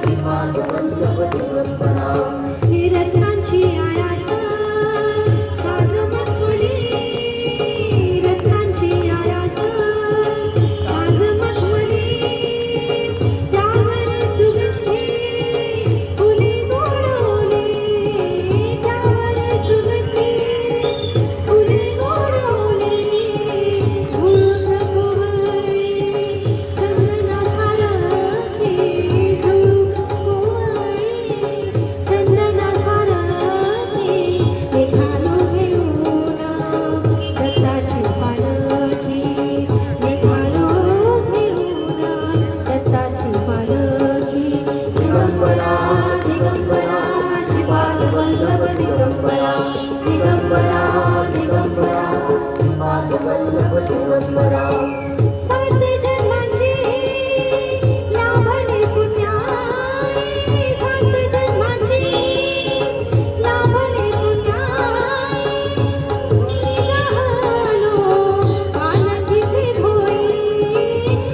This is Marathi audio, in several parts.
श्रीपाद वल्लभ दिगंबरा हे रत्नांची आरास साज मखमली रत्नांची आरास साज मखमली त्यावर सुगंधी फुले गोडवली त्यावर सुगंधी फुले गोडवली झुळूक कोवळी चंदना सारखी झुळूक कोवळी चंदना सारखी हे घालो घेऊन दत्ताची पालखी हे घालो घेऊन दत्ताची पालखी दिगंबरा दिगंबरा श्रीपाद वल्लभ दिगंबरा दिगंबरा दिगंबरा श्रीपाद वल्लभ दिगंबरा सात जन्माची लाभली पुण्याई सात जन्माची लाभली पुण्याई झालो पालखीचे भोई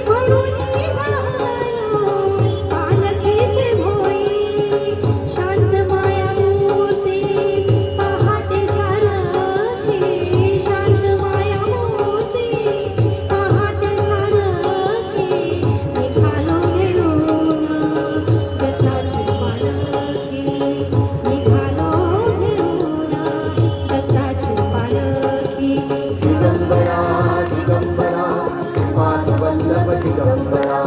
म्हणून झालो पालखीचे भोई शांत माया मूर्ती पहाटे सारखी शांत माया मूर्ती पहाटे सारखी निघालो घेऊन दत्ताची पालखी निघालो घेऊन दत्ताची पालखी दिगंबरा दिगंबरा श्रीपाद वल्लभ दिगंबरा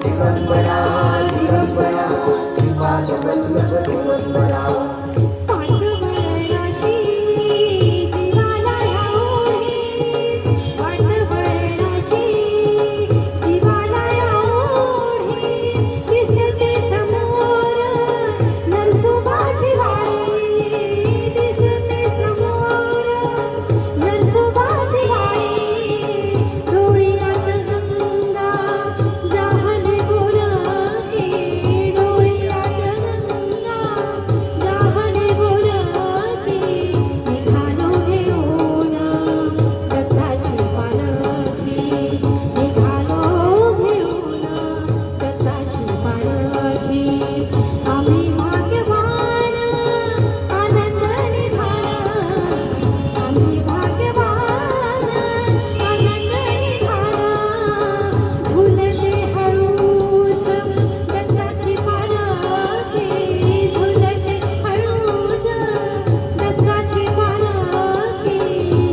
दिगंबरा दिगंबरा श्रीपाद वल्लभ दिगंबरा पांडुरंगाची जीवाला ओढी पांडुरंगाची जीवाला ओढी दिसते समोर नरसोबाची वाडी दिसते समोर नरसोबाची वाडी डोळ्यात गंगा जाहले गोरखी डोळ्यात गंगा जाहले गोरखी निघालो घेऊन दत्ताची पालखी निघालो घेऊन दत्ताची पालखी आम्ही भाग्यवान आनंद निघाला आम्ही भाग्यवान आनंद निघाला झुलते हळूच दत्ताची पालखी झुलते हळूच दत्ताची पालखी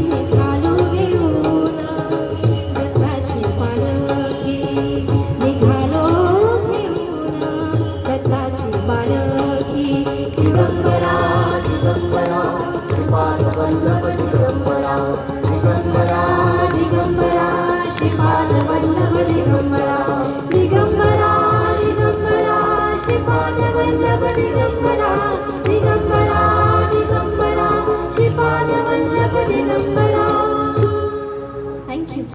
निघालो घेऊन दत्ताची पालखी निघालो घेऊन दत्ताची पालखी दिगंबरा दिगंबरा श्रीपाद वल्लभ दिगंबरा दिगंबरा दिगंबरा श्रीपाद वल्लभ दिगंबरा दिगंबरा दिगंबरा श्रीपाद वल्लभ दिगंबरा दिगंबरा